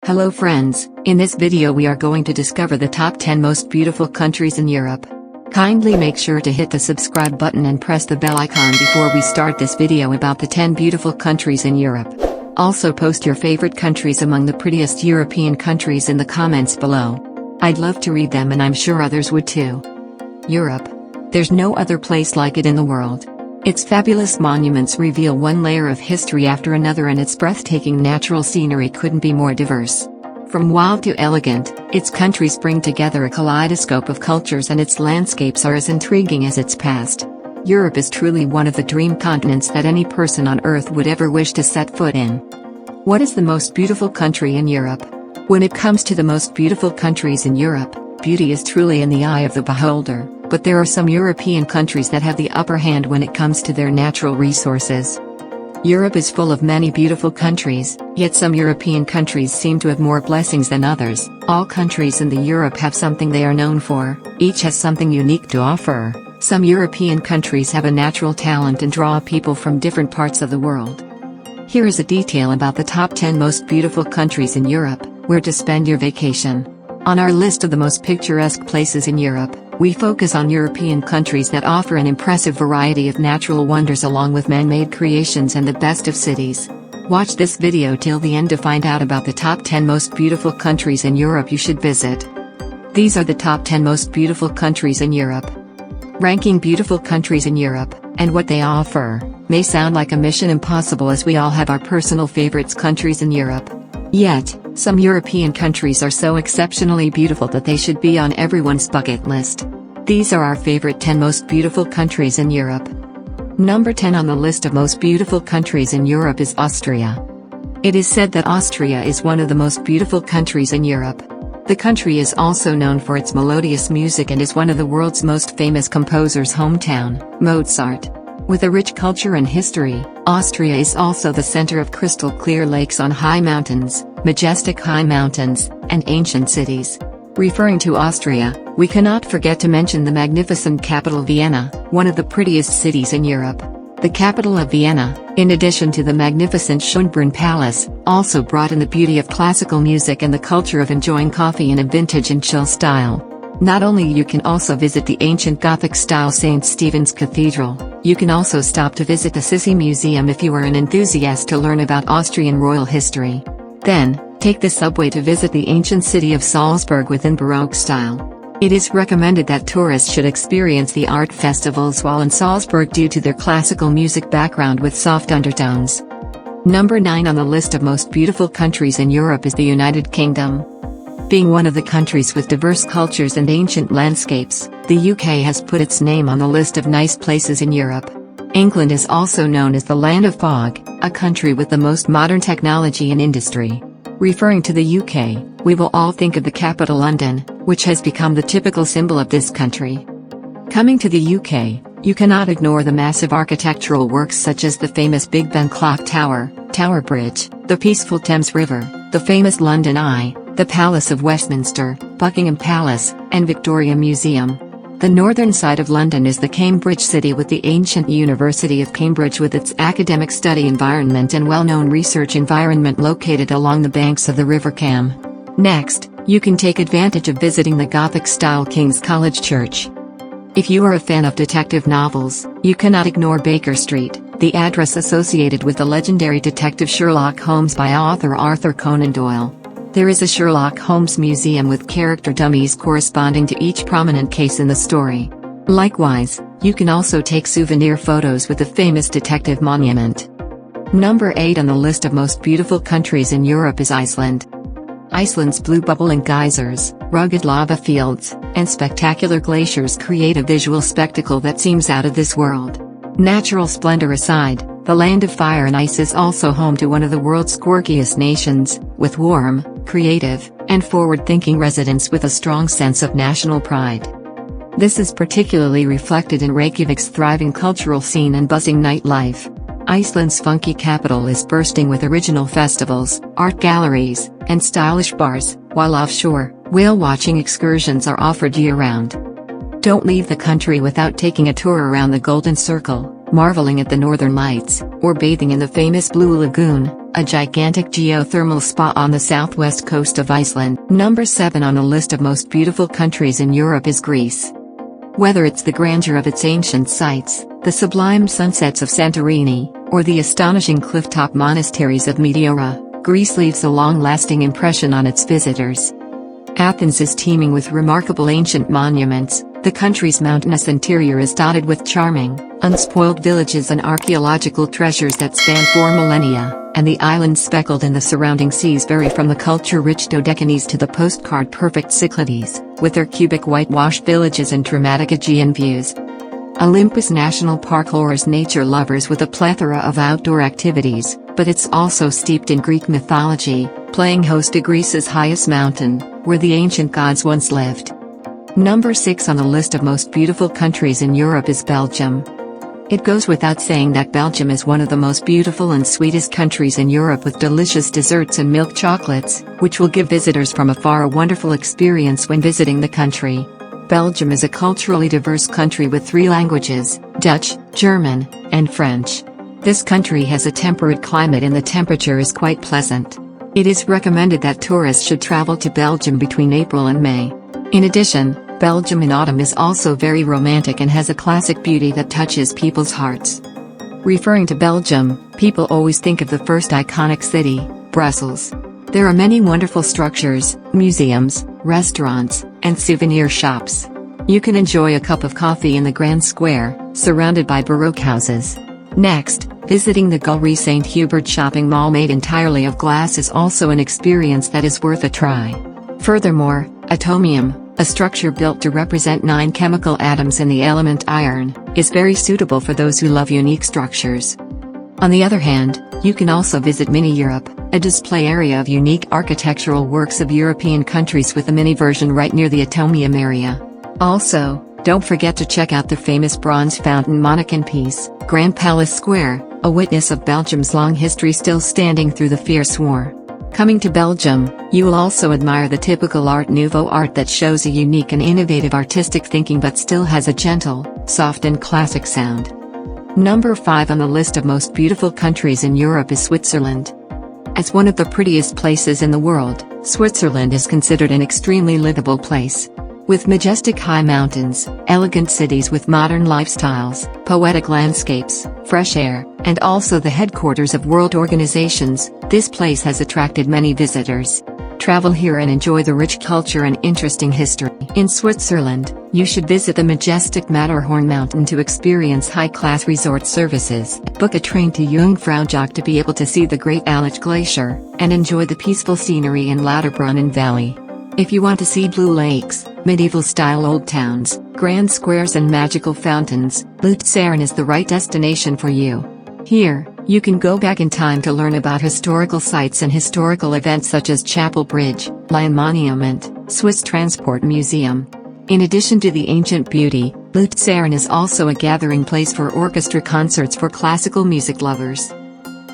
Hello friends, in this video we are going to discover the top 10 most beautiful countries in Europe. Kindly make sure to hit the subscribe button and press the bell icon before we start this video about the 10 beautiful countries in Europe. Also post your favorite countries among the prettiest European countries in the comments below. I'd love to read them and I'm sure others would too. Europe. There's no other place like it in the world. Its fabulous monuments reveal one layer of history after another and its breathtaking natural scenery couldn't be more diverse. From wild to elegant, its countries bring together a kaleidoscope of cultures and its landscapes are as intriguing as its past. Europe is truly one of the dream continents that any person on Earth would ever wish to set foot in. What is the most beautiful country in Europe? When it comes to the most beautiful countries in Europe, beauty is truly in the eye of the beholder, but there are some European countries that have the upper hand when it comes to their natural resources. Europe is full of many beautiful countries, yet some European countries seem to have more blessings than others. All countries in Europe have something they are known for, each has something unique to offer. Some European countries have a natural talent and draw people from different parts of the world. Here is a detail about the top 10 most beautiful countries in Europe, where to spend your vacation. On our list of the most picturesque places in Europe, we focus on European countries that offer an impressive variety of natural wonders along with man-made creations and the best of cities. Watch this video till the end to find out about the top 10 most beautiful countries in Europe you should visit. These are the top 10 most beautiful countries in Europe. Ranking beautiful countries in Europe, and what they offer, may sound like a mission impossible as we all have our personal favorites countries in Europe. Yet, some European countries are so exceptionally beautiful that they should be on everyone's bucket list. These are our favorite 10 most beautiful countries in Europe. Number 10 on the list of most beautiful countries in Europe is Austria. It is said that Austria is one of the most beautiful countries in Europe. The country is also known for its melodious music and is one of the world's most famous composers' hometown, Mozart. With a rich culture and history, Austria is also the center of crystal-clear lakes on high mountains, majestic high mountains, and ancient cities. Referring to Austria, we cannot forget to mention the magnificent capital Vienna, one of the prettiest cities in Europe. The capital of Vienna, in addition to the magnificent Schönbrunn Palace, also brought in the beauty of classical music and the culture of enjoying coffee in a vintage and chill style. Not only you can also visit the ancient Gothic-style St. Stephen's Cathedral, you can also stop to visit the Sissi Museum if you are an enthusiast to learn about Austrian royal history. Then, take the subway to visit the ancient city of Salzburg within Baroque style. It is recommended that tourists should experience the art festivals while in Salzburg due to their classical music background with soft undertones. Number 9 on the list of most beautiful countries in Europe is the United Kingdom. Being one of the countries with diverse cultures and ancient landscapes, the UK has put its name on the list of nice places in Europe. England is also known as the Land of Fog, a country with the most modern technology and industry. Referring to the UK, we will all think of the capital London, which has become the typical symbol of this country. Coming to the UK, you cannot ignore the massive architectural works such as the famous Big Ben Clock Tower, Tower Bridge, the peaceful Thames River, the famous London Eye, the Palace of Westminster, Buckingham Palace, and Victoria Museum. The northern side of London is the Cambridge city with the ancient University of Cambridge with its academic study environment and well-known research environment located along the banks of the River Cam. Next, you can take advantage of visiting the Gothic-style King's College Church. If you are a fan of detective novels, you cannot ignore Baker Street, the address associated with the legendary detective Sherlock Holmes by author Arthur Conan Doyle. There is a Sherlock Holmes museum with character dummies corresponding to each prominent case in the story. Likewise, you can also take souvenir photos with the famous detective monument. Number 8 on the list of most beautiful countries in Europe is Iceland. Iceland's blue bubbling geysers, rugged lava fields, and spectacular glaciers create a visual spectacle that seems out of this world. Natural splendor aside, the land of fire and ice is also home to one of the world's quirkiest nations, with warm, creative, and forward-thinking residents with a strong sense of national pride. This is particularly reflected in Reykjavik's thriving cultural scene and buzzing nightlife. Iceland's funky capital is bursting with original festivals, art galleries, and stylish bars, while offshore, whale-watching excursions are offered year-round. Don't leave the country without taking a tour around the Golden Circle, marveling at the northern lights, or bathing in the famous Blue Lagoon, a gigantic geothermal spa on the southwest coast of Iceland. Number 7 on the list of most beautiful countries in Europe is Greece. Whether it's the grandeur of its ancient sites, the sublime sunsets of Santorini, or the astonishing cliff-top monasteries of Meteora, Greece leaves a long-lasting impression on its visitors. Athens is teeming with remarkable ancient monuments, the country's mountainous interior is dotted with charming, unspoiled villages and archaeological treasures that span 4 millennia, and the islands speckled in the surrounding seas vary from the culture-rich Dodecanese to the postcard-perfect Cyclades, with their cubic whitewashed villages and dramatic Aegean views. Olympus National Park lures nature lovers with a plethora of outdoor activities, but it's also steeped in Greek mythology, playing host to Greece's highest mountain, where the ancient gods once lived. Number 6 on the list of most beautiful countries in Europe is Belgium. It goes without saying that Belgium is one of the most beautiful and sweetest countries in Europe, with delicious desserts and milk chocolates, which will give visitors from afar a wonderful experience when visiting the country. Belgium is a culturally diverse country with 3 languages, Dutch, German, and French. This country has a temperate climate and the temperature is quite pleasant. It is recommended that tourists should travel to Belgium between April and May. In addition, Belgium in autumn is also very romantic and has a classic beauty that touches people's hearts. Referring to Belgium, people always think of the first iconic city, Brussels. There are many wonderful structures, museums, restaurants, and souvenir shops. You can enjoy a cup of coffee in the Grand Square, surrounded by Baroque houses. Next, visiting the Galerie St. Hubert shopping mall made entirely of glass is also an experience that is worth a try. Furthermore, atomium, a structure built to represent 9 chemical atoms in the element iron, is very suitable for those who love unique structures. On the other hand, you can also visit Mini Europe, a display area of unique architectural works of European countries, with a mini version right near the atomium area. Also, don't forget to check out the famous bronze fountain Monarchenpijs, Grand Palace Square, a witness of Belgium's long history still standing through the fierce war. Coming to Belgium, you will also admire the typical Art Nouveau art that shows a unique and innovative artistic thinking but still has a gentle, soft and classic sound. Number 5 on the list of most beautiful countries in Europe is Switzerland. As one of the prettiest places in the world, Switzerland is considered an extremely livable place. With majestic high mountains, elegant cities with modern lifestyles, poetic landscapes, fresh air, and also the headquarters of world organizations, this place has attracted many visitors. Travel here and enjoy the rich culture and interesting history. In Switzerland, you should visit the majestic Matterhorn mountain to experience high-class resort services, book a train to Jungfraujoch to be able to see the Great Alach Glacier, and enjoy the peaceful scenery in Lauterbrunnen Valley. If you want to see blue lakes, medieval-style old towns, grand squares and magical fountains, Luzern is the right destination for you. Here, you can go back in time to learn about historical sites and historical events such as Chapel Bridge, Lion Monument, Swiss Transport Museum. In addition to the ancient beauty, Luzern is also a gathering place for orchestra concerts for classical music lovers.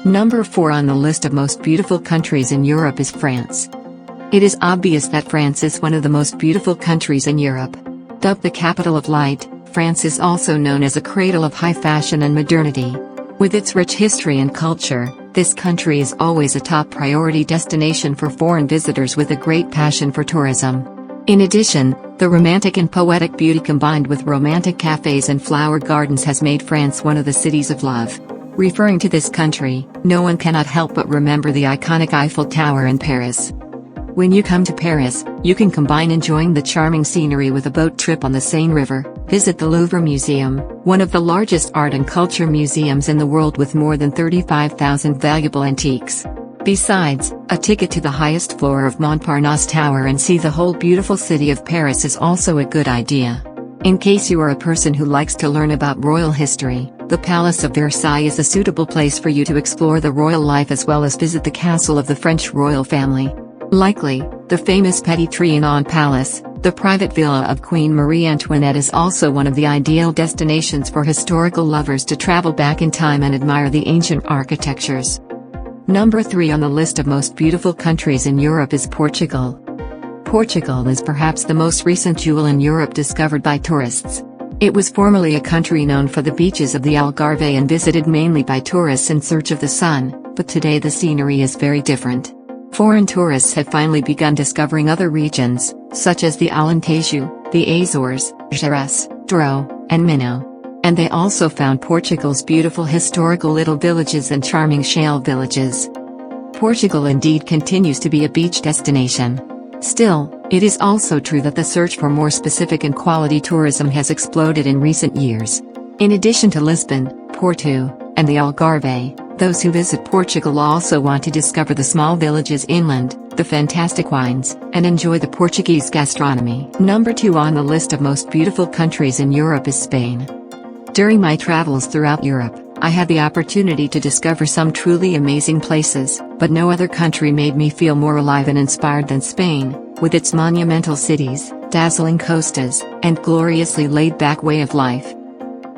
Number 4 on the list of most beautiful countries in Europe is France. It is obvious that France is one of the most beautiful countries in Europe. Dubbed the capital of light, France is also known as a cradle of high fashion and modernity. With its rich history and culture, this country is always a top priority destination for foreign visitors with a great passion for tourism. In addition, the romantic and poetic beauty combined with romantic cafes and flower gardens has made France one of the cities of love. Referring to this country, no one cannot help but remember the iconic Eiffel Tower in Paris. When you come to Paris, you can combine enjoying the charming scenery with a boat trip on the Seine River, visit the Louvre Museum, one of the largest art and culture museums in the world with more than 35,000 valuable antiques. Besides, a ticket to the highest floor of Montparnasse Tower and see the whole beautiful city of Paris is also a good idea. In case you are a person who likes to learn about royal history, the Palace of Versailles is a suitable place for you to explore the royal life as well as visit the castle of the French royal family. Likely, the famous Petit Trianon Palace, the private villa of Queen Marie Antoinette, is also one of the ideal destinations for historical lovers to travel back in time and admire the ancient architectures. Number 3 on the list of most beautiful countries in Europe is Portugal. Portugal is perhaps the most recent jewel in Europe discovered by tourists. It was formerly a country known for the beaches of the Algarve and visited mainly by tourists in search of the sun, but today the scenery is very different. Foreign tourists have finally begun discovering other regions, such as the Alentejo, the Azores, Jerez, Douro, and Minho. And they also found Portugal's beautiful historical little villages and charming shale villages. Portugal indeed continues to be a beach destination. Still, it is also true that the search for more specific and quality tourism has exploded in recent years. In addition to Lisbon, Porto, and the Algarve, those who visit Portugal also want to discover the small villages inland, the fantastic wines, and enjoy the Portuguese gastronomy. Number 2 on the list of most beautiful countries in Europe is Spain. During my travels throughout Europe, I had the opportunity to discover some truly amazing places, but no other country made me feel more alive and inspired than Spain, with its monumental cities, dazzling costas, and gloriously laid-back way of life.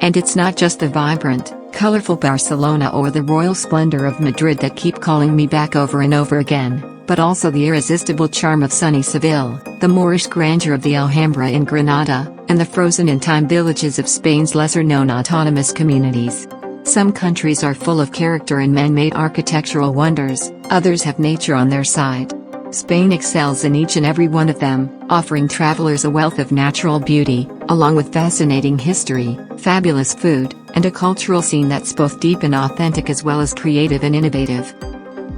And it's not just the vibrant, colorful Barcelona or the royal splendor of Madrid that keep calling me back over and over again, but also the irresistible charm of sunny Seville, the Moorish grandeur of the Alhambra in Granada, and the frozen-in-time villages of Spain's lesser-known autonomous communities. Some countries are full of character and man-made architectural wonders, others have nature on their side. Spain excels in each and every one of them, offering travelers a wealth of natural beauty, along with fascinating history, fabulous food, and a cultural scene that's both deep and authentic as well as creative and innovative.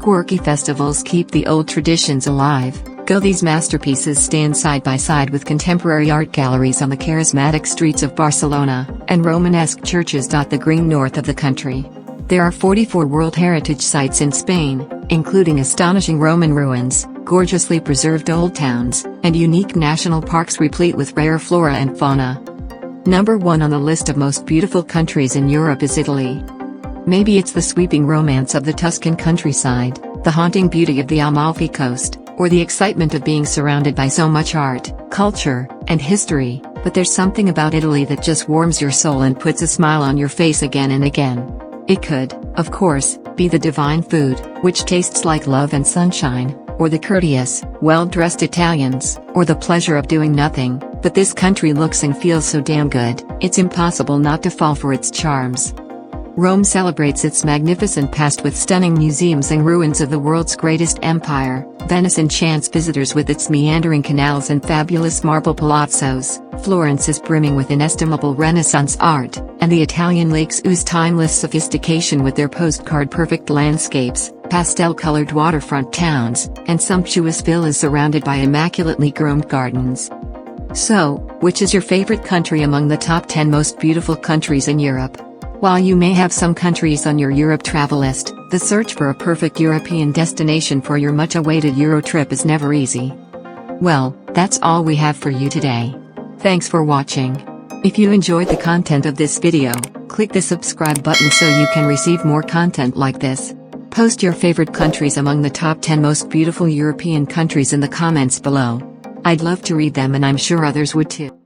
Quirky festivals keep the old traditions alive. These masterpieces stand side by side with contemporary art galleries on the charismatic streets of Barcelona, and Romanesque churches dot the green north of the country. There are 44 World Heritage Sites in Spain, including astonishing Roman ruins, gorgeously preserved old towns, and unique national parks replete with rare flora and fauna. Number 1 on the list of most beautiful countries in Europe is Italy. Maybe it's the sweeping romance of the Tuscan countryside, the haunting beauty of the Amalfi Coast, or the excitement of being surrounded by so much art, culture, and history, but there's something about Italy that just warms your soul and puts a smile on your face again and again. It could, of course, be the divine food, which tastes like love and sunshine, or the courteous, well-dressed Italians, or the pleasure of doing nothing, but this country looks and feels so damn good, it's impossible not to fall for its charms. Rome celebrates its magnificent past with stunning museums and ruins of the world's greatest empire. Venice enchants visitors with its meandering canals and fabulous marble palazzos. Florence is brimming with inestimable Renaissance art, and the Italian lakes ooze timeless sophistication with their postcard-perfect landscapes, pastel-colored waterfront towns, and sumptuous villas surrounded by immaculately groomed gardens. So, which is your favorite country among the top 10 most beautiful countries in Europe? While you may have some countries on your Europe travel list, the search for a perfect European destination for your much-awaited Euro trip is never easy. Well, that's all we have for you today. Thanks for watching. If you enjoyed the content of this video, click the subscribe button so you can receive more content like this. Post your favorite countries among the top 10 most beautiful European countries in the comments below. I'd love to read them and I'm sure others would too.